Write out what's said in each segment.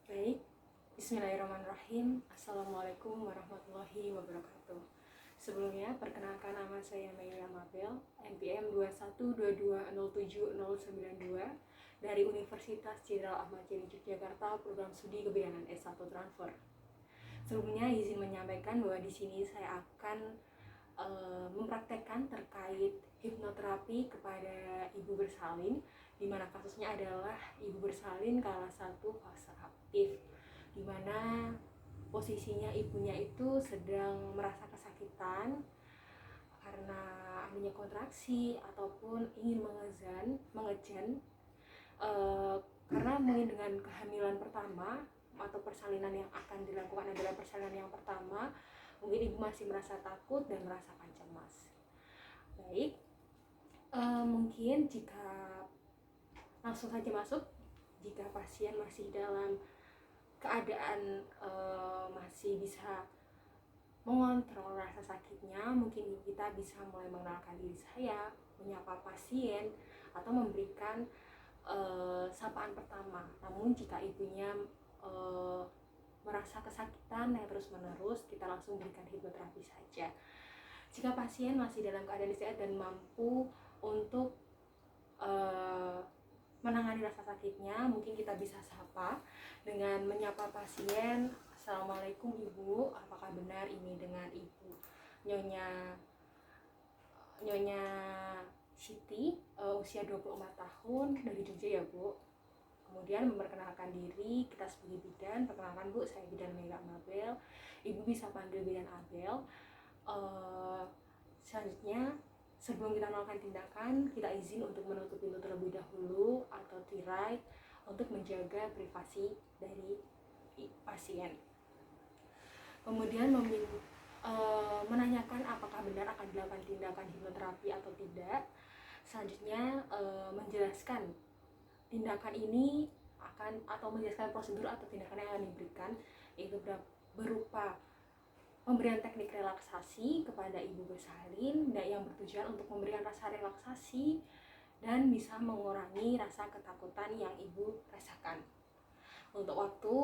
Baik, Bismillahirrahmanirrahim. Assalamualaikum warahmatullahi wabarakatuh. Sebelumnya, perkenalkan nama saya Melia Mabel, NPM 212207092 dari Universitas Jenderal Ahmad Yani Yogyakarta, Program Studi Kebidanan S1 Transfer. Sebelumnya, izin menyampaikan bahwa di sini saya akan mempraktekkan terkait hipnoterapi kepada ibu bersalin, di mana kasusnya adalah ibu bersalin kelas 1 fase aktif, di mana posisinya ibunya itu sedang merasa kesakitan karena adanya kontraksi ataupun ingin mengejan karena mungkin dengan kehamilan pertama atau persalinan yang akan dilakukan adalah persalinan yang pertama, mungkin ibu masih merasa takut dan merasakan cemas. Baik, mungkin jika langsung saja masuk, jika pasien masih dalam keadaan masih bisa mengontrol rasa sakitnya, mungkin kita bisa mulai mengenalkan diri saya, menyapa pasien, atau memberikan sapaan pertama. Namun jika ibunya merasa kesakitan yang terus-menerus, kita langsung berikan hipnoterapi saja. Jika pasien masih dalam keadaan sehat dan mampu untuk menangani rasa sakitnya, mungkin kita bisa sapa dengan menyapa pasien. Assalamualaikum ibu, apakah benar ini dengan ibu Nyonya Siti, usia 24 tahun, dari Jogja ya bu? Kemudian memperkenalkan diri, kita sebagai bidan. Perkenalkan bu, saya bidan Melia Mabel, ibu bisa panggil bidan Abel. Selanjutnya, sebelum kita melakukan tindakan, kita izin untuk menutup pintu terlebih dahulu atau tirai untuk menjaga privasi dari pasien. Kemudian menanyakan apakah benar akan dilakukan tindakan hipnoterapi atau tidak. Selanjutnya menjelaskan tindakan ini akan, atau menjelaskan prosedur atau tindakan yang akan diberikan, yaitu berupa pemberian teknik relaksasi kepada ibu bersalin dan yang bertujuan untuk memberikan rasa relaksasi dan bisa mengurangi rasa ketakutan yang ibu rasakan. Untuk waktu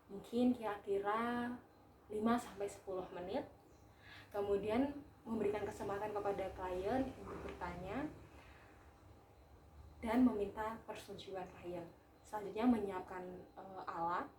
mungkin kira-kira 5-10 menit. Kemudian memberikan kesempatan kepada klien untuk bertanya dan meminta persetujuan klien. Selanjutnya menyiapkan alat.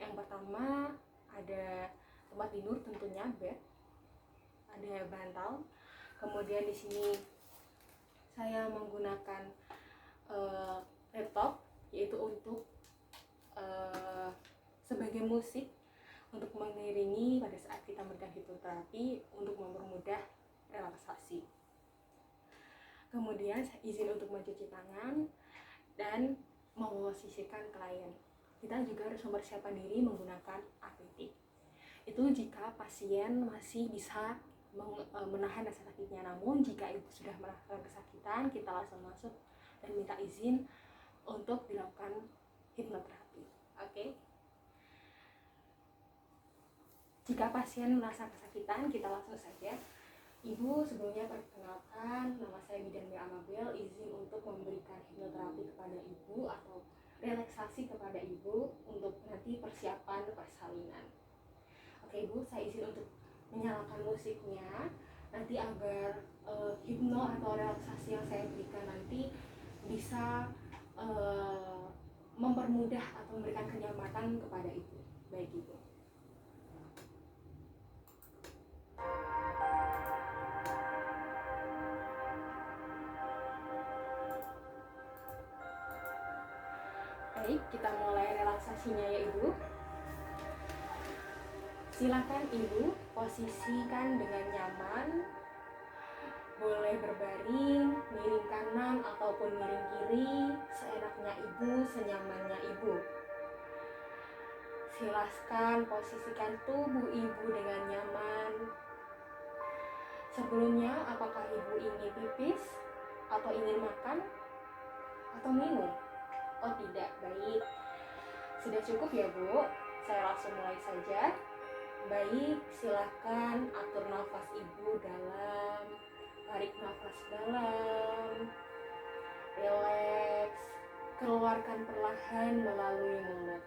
Yang pertama ada tempat tidur, tentunya bed, ada bantal. Kemudian di sini saya menggunakan laptop, yaitu untuk sebagai musik untuk mengiringi pada saat kita memberikan hipnoterapi untuk mempermudah relaksasi. Kemudian izin untuk mencuci tangan dan memposisikan klien. Kita juga harus mempersiapkan diri menggunakan APD. Itu jika pasien masih bisa menahan rasa sakitnya. Namun jika ibu sudah merasakan kesakitan, kita langsung masuk dan minta izin untuk dilakukan hipnoterapi. Oke? Jika pasien merasa kesakitan, kita langsung saja. Ibu, sebelumnya perkenalkan, nama saya Bidan Melia Mabel, izin untuk memberikan hipnoterapi kepada ibu atau relaksasi kepada ibu untuk nanti persiapan persalinan. Oke ibu, saya izin untuk menyalakan musiknya nanti agar hipno atau relaksasi yang saya berikan nanti bisa mempermudah atau memberikan kenyamanan kepada ibu. Baik ibu. Baik, kita mulai relaksasinya ya ibu. Silakan ibu posisikan dengan nyaman. Boleh berbaring, miring kanan ataupun miring kiri, seenaknya ibu, senyamannya ibu. Silakan posisikan tubuh ibu dengan nyaman. Sebelumnya, apakah ibu ingin pipis atau ingin makan atau minum? Oh tidak, baik. Sudah cukup ya bu, saya langsung mulai saja. Baik, silakan atur nafas ibu dalam, tarik nafas dalam, rileks, keluarkan perlahan melalui mulut.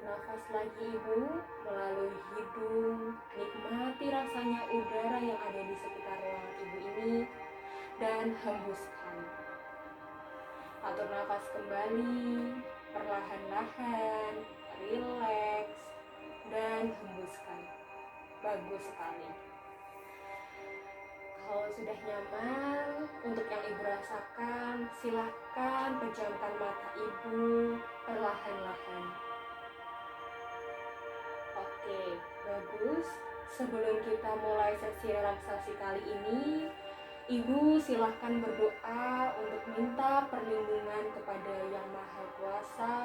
nafas lagi ibu melalui hidung, nikmati rasanya udara yang ada di sekitar ruangan ibu ini, dan hembuskan. Atur nafas kembali, perlahan-lahan, rileks, dan hembuskan. Bagus sekali. Kalau sudah nyaman, untuk yang ibu rasakan, silahkan pejamkan mata ibu perlahan-lahan. Oke, bagus. Sebelum kita mulai sesi relaksasi kali ini, ibu silahkan berdoa untuk minta perlindungan kepada Yang Maha Kuasa,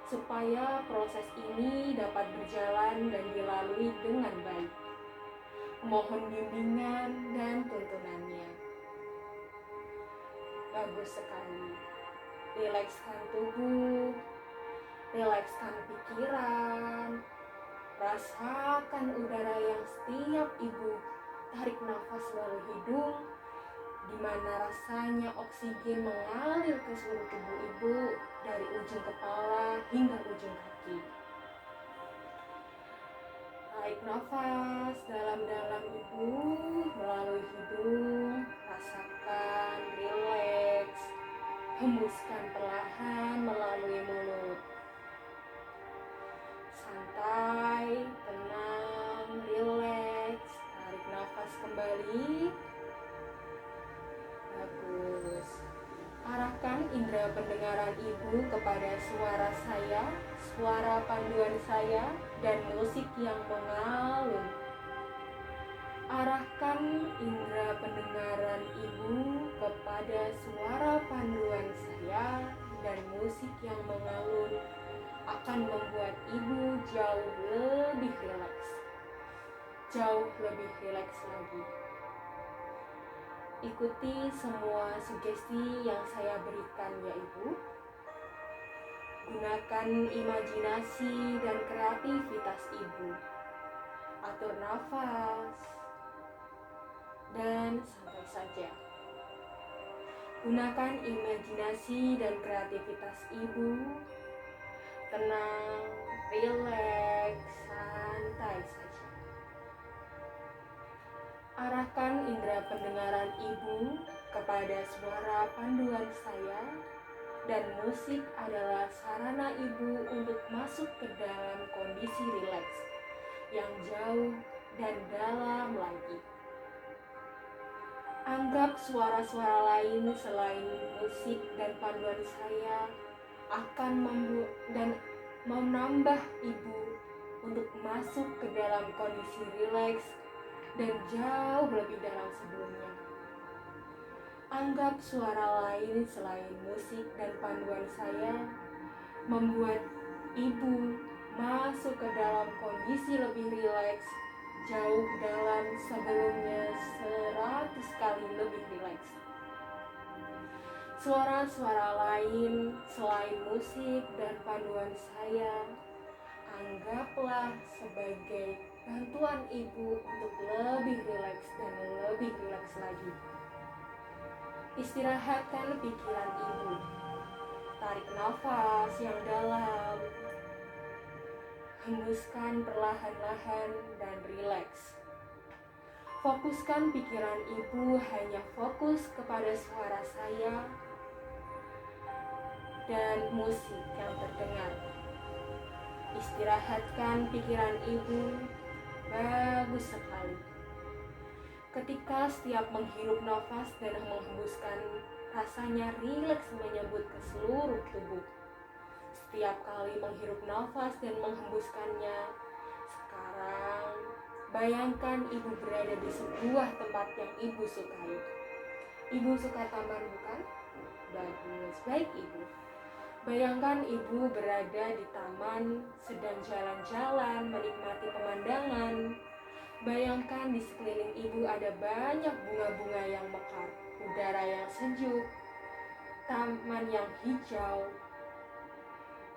supaya proses ini dapat berjalan dan dilalui dengan baik. Mohon bimbingan dan tuntunannya. Bagus sekali. Rilekskan tubuh, rilekskan pikiran, rasakan udara yang setiap ibu tarik nafas melalui hidung, di mana rasanya oksigen mengalir ke seluruh tubuh ibu dari ujung kepala hingga ujung kaki. Tarik nafas dalam-dalam ibu melalui hidung, rasakan rileks, hembuskan perlahan melalui mulut. Santai, tenang, rileks, tarik nafas kembali. Bagus. Arahkan indera pendengaran ibu kepada suara saya, suara panduan saya, dan musik yang mengalun. Arahkan indera pendengaran ibu kepada suara panduan saya dan musik yang mengalun akan membuat ibu jauh lebih rileks. Jauh lebih rileks lagi. Ikuti semua sugesti yang saya berikan ya ibu. Gunakan imajinasi dan kreativitas ibu. Atur nafas dan santai saja. Gunakan imajinasi dan kreativitas ibu. Tenang, rileks, santai saja. Arahkan indera pendengaran ibu kepada suara panduan saya, dan musik adalah sarana ibu untuk masuk ke dalam kondisi rileks yang jauh dan dalam lagi. Anggap suara-suara lain selain musik dan panduan saya akan menambah ibu untuk masuk ke dalam kondisi rileks dan jauh lebih dalam sebelumnya. Anggap suara lain selain musik dan panduan saya membuat ibu masuk ke dalam kondisi lebih rileks, jauh dalam sebelumnya 100 kali lebih rileks. Suara-suara lain selain musik dan panduan saya anggaplah sebagai bantuan ibu untuk lebih rileks dan lebih rileks lagi. Istirahatkan pikiran ibu. Tarik nafas yang dalam. Hembuskan perlahan-lahan dan rileks. Fokuskan pikiran ibu hanya fokus kepada suara saya dan musik yang terdengar. Istirahatkan pikiran ibu. Bagus sekali. Ketika setiap menghirup nafas dan menghembuskan, rasanya rileks menyebut ke seluruh tubuh. Setiap kali menghirup nafas dan menghembuskannya, sekarang bayangkan ibu berada di sebuah tempat yang ibu sukai. Ibu suka taman, bukan? Bagus, baik ibu. Bayangkan ibu berada di taman, sedang jalan-jalan, menikmati pemandangan. Bayangkan di sekeliling ibu ada banyak bunga-bunga yang mekar, udara yang sejuk, taman yang hijau.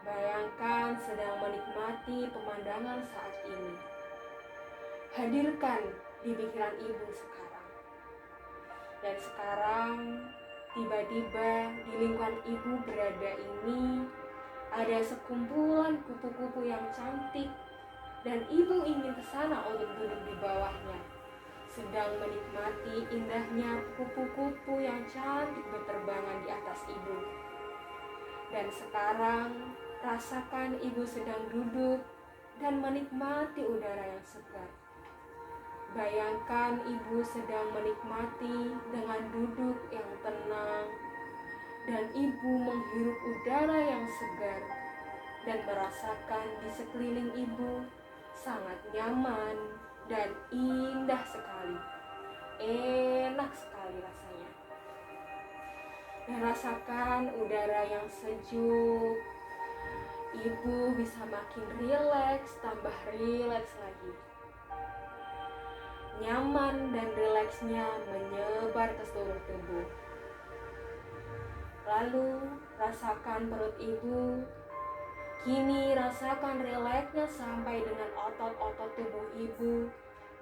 Bayangkan sedang menikmati pemandangan saat ini. Hadirkan di pikiran ibu sekarang. Dan sekarang tiba-tiba di lingkungan ibu berada ini Ada sekumpulan kupu-kupu yang cantik, dan ibu ingin ke sana untuk duduk di bawahnya, sedang menikmati indahnya kupu-kupu yang cantik berterbangan di atas ibu. Dan sekarang, rasakan ibu sedang duduk dan menikmati udara yang segar. Bayangkan ibu sedang menikmati dengan duduk yang tenang, dan ibu menghirup udara yang segar dan merasakan di sekeliling ibu sangat nyaman dan indah sekali. Enak sekali rasanya. Dan rasakan udara yang sejuk. Ibu bisa makin rileks, tambah rileks lagi. Nyaman dan rileksnya menyebar ke seluruh tubuh. Lalu rasakan perut ibu. Kini rasakan rileksnya sampai dengan otot-otot tubuh ibu,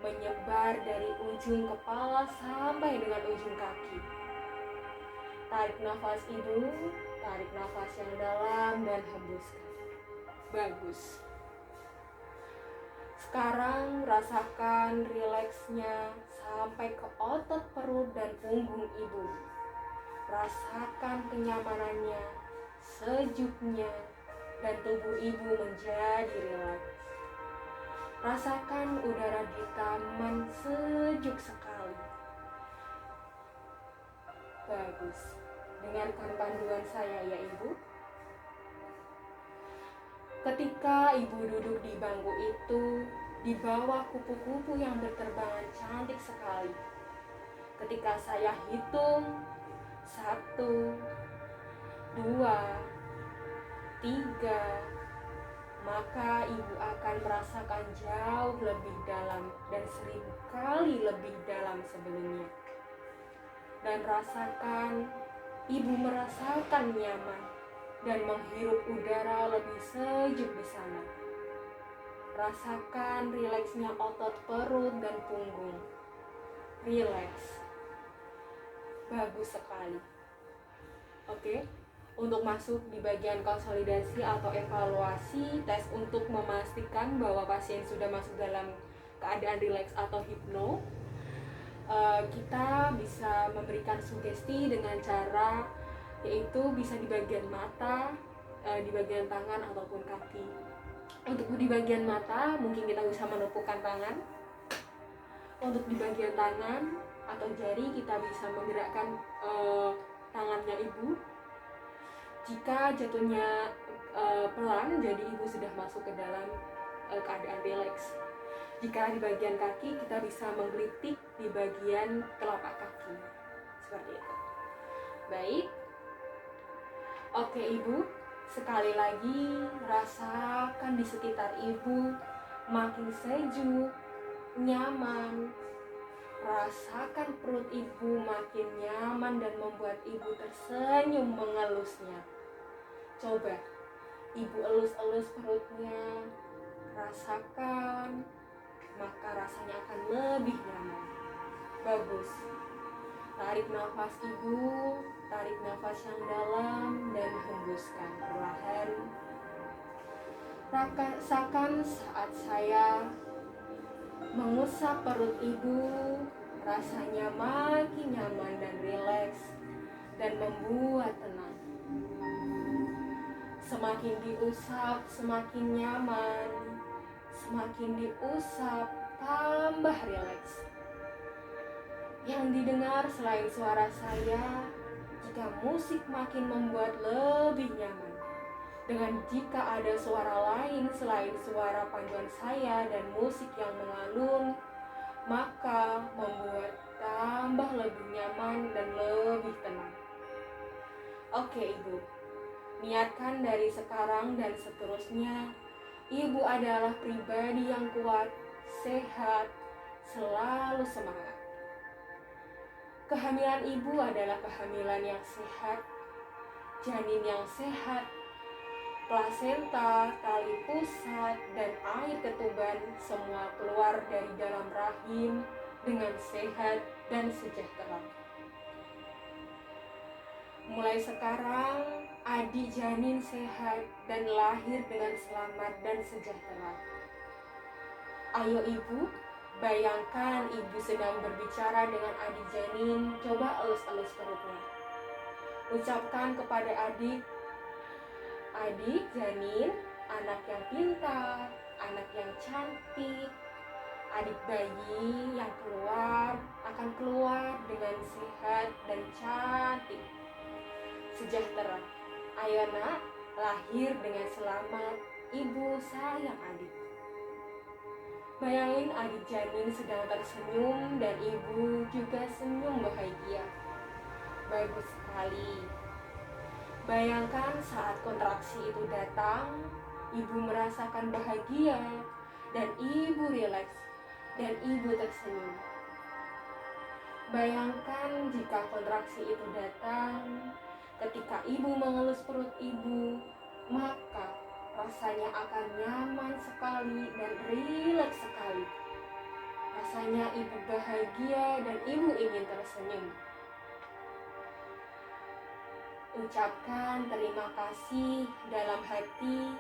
menyebar dari ujung kepala sampai dengan ujung kaki. Tarik nafas ibu, tarik nafas yang dalam dan hembuskan. Bagus. Sekarang rasakan rileksnya sampai ke otot perut dan punggung ibu. Rasakan kenyamanannya, sejuknya, dan tubuh ibu menjadi rileks. Rasakan udara di taman sejuk sekali. Bagus. Dengarkan panduan saya ya ibu. Ketika ibu duduk di bangku itu, di bawah kupu-kupu yang berterbangan cantik sekali. Ketika saya hitung 1, 2, 3, maka ibu akan merasakan jauh lebih dalam dan 1000 kali lebih dalam sebelumnya. Dan rasakan, ibu merasakan nyaman dan menghirup udara lebih sejuk di sana. Rasakan rileksnya otot perut dan punggung. Rileks. Bagus sekali. Oke. Untuk masuk di bagian konsolidasi atau evaluasi, tes untuk memastikan bahwa pasien sudah masuk dalam keadaan rileks atau hipno, kita bisa memberikan sugesti dengan cara yaitu bisa di bagian mata, di bagian tangan ataupun kaki. Untuk di bagian mata mungkin kita bisa menepukkan tangan. Untuk di bagian tangan atau jari kita bisa menggerakkan tangannya ibu. Jika jatuhnya pelan, jadi ibu sudah masuk ke dalam keadaan rileks. Jika di bagian kaki kita bisa menggelitik di bagian telapak kaki. Seperti itu. Baik. Oke ibu, sekali lagi rasakan di sekitar ibu makin sejuk, nyaman. Rasakan perut ibu makin nyaman dan membuat ibu tersenyum mengelusnya. Coba ibu elus-elus perutnya, rasakan, maka rasanya akan lebih nyaman. Bagus. Tarik nafas ibu, tarik nafas yang dalam dan hembuskan perlahan. Rasakan saat saya mengusap perut ibu, rasanya makin nyaman dan rileks dan membuat tenang. Semakin diusap, semakin nyaman. Semakin diusap, tambah rileks. Yang didengar selain suara saya, jika musik makin membuat lebih nyaman. Dengan jika ada suara lain selain suara panduan saya dan musik yang mengalun, maka membuat tambah lebih nyaman dan lebih tenang. Oke ibu, niatkan dari sekarang dan seterusnya, ibu adalah pribadi yang kuat, sehat, selalu semangat. Kehamilan ibu adalah kehamilan yang sehat, janin yang sehat, plasenta, tali pusat, dan air ketuban semua keluar dari dalam rahim dengan sehat dan sejahtera. Mulai sekarang, adik janin sehat dan lahir dengan selamat dan sejahtera. Ayo ibu, bayangkan ibu sedang berbicara dengan adik janin, coba elus-elus perutnya. Ucapkan kepada adik, adik janin, anak yang pintar, anak yang cantik, adik bayi yang akan keluar dengan sehat dan cantik, sejahtera. Ayo nak, lahir dengan selamat, ibu sayang adik. Bayangin adik janin sedang tersenyum dan ibu juga senyum bahagia. Bagus sekali. Bayangkan saat kontraksi itu datang, ibu merasakan bahagia dan ibu rileks dan ibu tersenyum. Bayangkan jika kontraksi itu datang, ketika ibu mengelus perut ibu, maka rasanya akan nyaman sekali dan rileks sekali. Rasanya ibu bahagia dan ibu ingin tersenyum. Ucapkan terima kasih dalam hati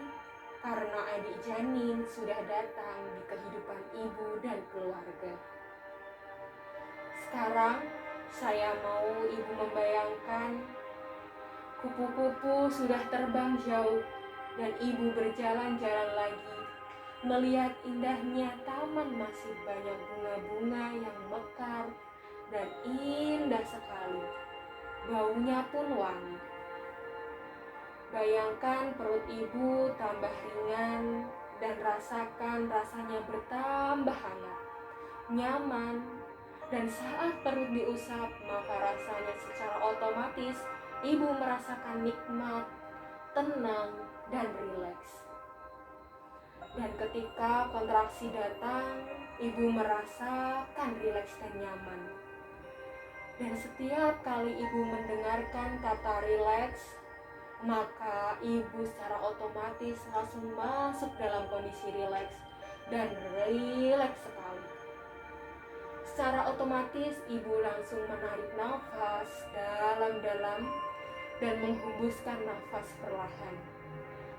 karena adik janin sudah datang di kehidupan ibu dan keluarga. Sekarang saya mau ibu membayangkan kupu-kupu sudah terbang jauh dan ibu berjalan-jalan lagi melihat indahnya taman, masih banyak bunga-bunga yang mekar dan indah sekali. Baunya pun wangi. Bayangkan perut ibu tambah ringan dan rasakan rasanya bertambah hangat, nyaman, dan saat perut diusap maka rasanya secara otomatis ibu merasakan nikmat, tenang, dan rileks. Dan ketika kontraksi datang, ibu merasakan rileks dan nyaman. Dan setiap kali ibu mendengarkan kata rileks, maka ibu secara otomatis langsung masuk dalam kondisi rileks dan rileks sekali. Secara otomatis ibu langsung menarik nafas dalam-dalam dan menghembuskan nafas perlahan.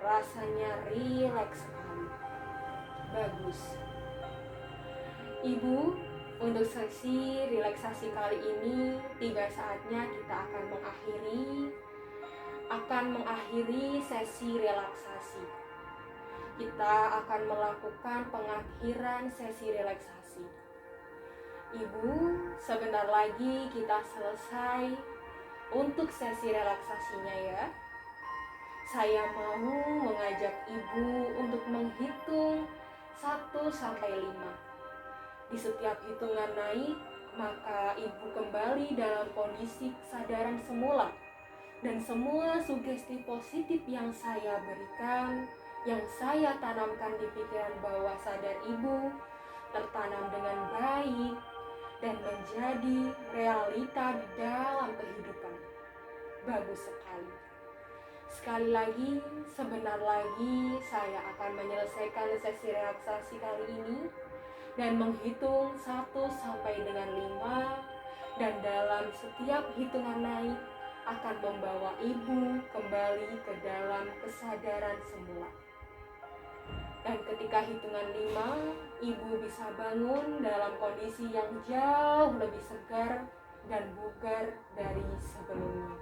Rasanya rileks sekali. Bagus. Ibu, untuk sesi relaksasi kali ini tiba saatnya kita akan mengakhiri sesi relaksasi. Kita akan melakukan pengakhiran sesi relaksasi. Ibu, sebentar lagi kita selesai untuk sesi relaksasinya ya. Saya mau mengajak ibu untuk menghitung 1 sampai 5. Di setiap hitungan naik, maka ibu kembali dalam kondisi kesadaran semula. Dan semua sugesti positif yang saya berikan, yang saya tanamkan di pikiran bawah sadar ibu, tertanam dengan baik dan menjadi realita di dalam kehidupan. Bagus sekali. Sekali lagi, sebentar lagi saya akan menyelesaikan sesi relaksasi kali ini dan menghitung 1 sampai dengan 5, dan dalam setiap hitungan naik akan membawa ibu kembali ke dalam kesadaran semula. Dan ketika hitungan 5, ibu bisa bangun dalam kondisi yang jauh lebih segar dan bugar dari sebelumnya.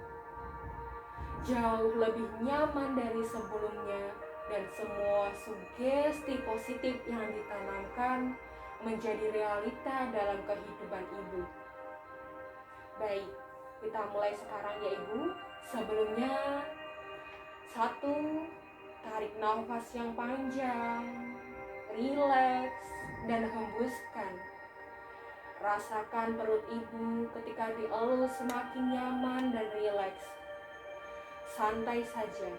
Jauh lebih nyaman dari sebelumnya, dan semua sugesti positif yang ditanamkan menjadi realita dalam kehidupan ibu. Baik, kita mulai sekarang ya ibu. Sebelumnya, 1, tarik nafas yang panjang, rileks, dan hembuskan. Rasakan perut ibu ketika dielus semakin nyaman dan rileks. Santai saja,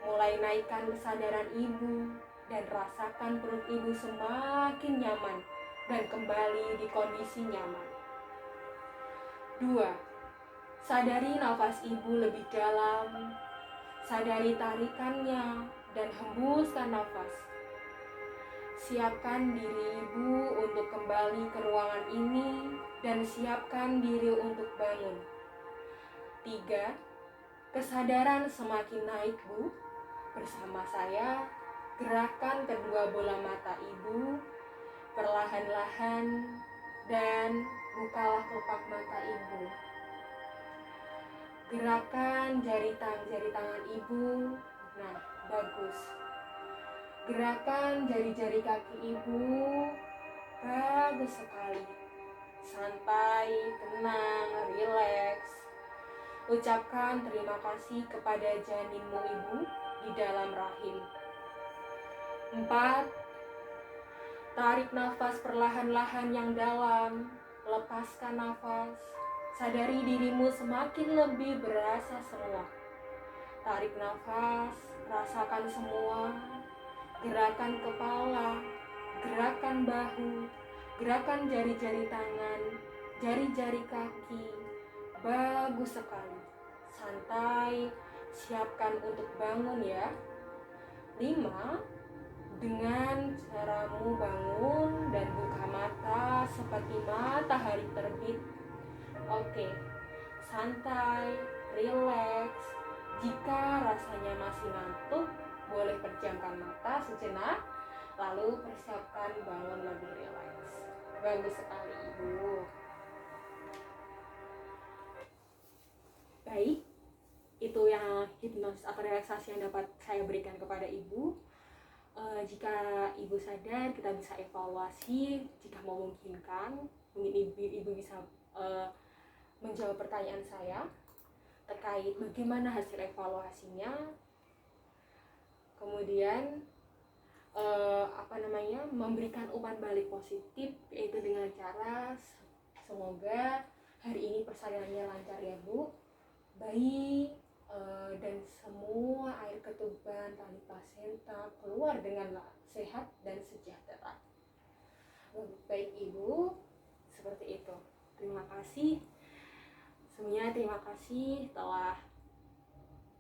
mulai naikkan kesadaran ibu dan rasakan perut ibu semakin nyaman dan kembali di kondisi nyaman. 2. Sadari nafas ibu lebih dalam. Sadari tarikannya dan hembuskan nafas. Siapkan diri ibu untuk kembali ke ruangan ini dan siapkan diri untuk bangun. 3. Kesadaran semakin naik, Bu. Bersama saya, gerakan kedua bola mata Ibu, perlahan-lahan, dan bukalah kelopak mata Ibu. Gerakan jari tangan Ibu, nah bagus. Gerakan jari-jari kaki Ibu, bagus sekali. Santai, tenang, rileks. Ucapkan terima kasih kepada janinmu Ibu di dalam rahim. 4. Tarik nafas perlahan-lahan yang dalam. Lepaskan nafas. Sadari dirimu semakin lebih berasa semua. Tarik nafas, rasakan semua. Gerakan kepala, gerakan bahu, gerakan jari-jari tangan, jari-jari kaki. Bagus sekali. Santai, siapkan untuk bangun ya. 5. Dengan caramu bangun dan buka mata seperti matahari terbit. Oke, santai, rileks. Jika rasanya masih ngantuk, boleh pejamkan mata sejenak, lalu persiapkan bangun lebih rileks. Bagus sekali Ibu. Baik, itu yang hipnosis atau relaksasi yang dapat saya berikan kepada Ibu. Jika Ibu sadar, kita bisa evaluasi jika memungkinkan. Mungkin Ibu bisa menjawab pertanyaan saya terkait bagaimana hasil evaluasinya. Kemudian memberikan umpan balik positif, yaitu dengan cara semoga hari ini persalinannya lancar ya Bu, bayi dan semua air ketuban tali plasenta keluar dengan sehat dan sejahtera. Baik Ibu, seperti itu. Terima kasih semuanya, terima kasih telah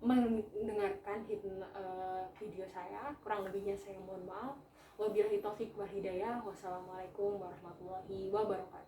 mendengarkan video saya. Kurang lebihnya saya mohon maaf. Wabillahi taufik wal hidayah. Wassalamualaikum warahmatullahi wabarakatuh.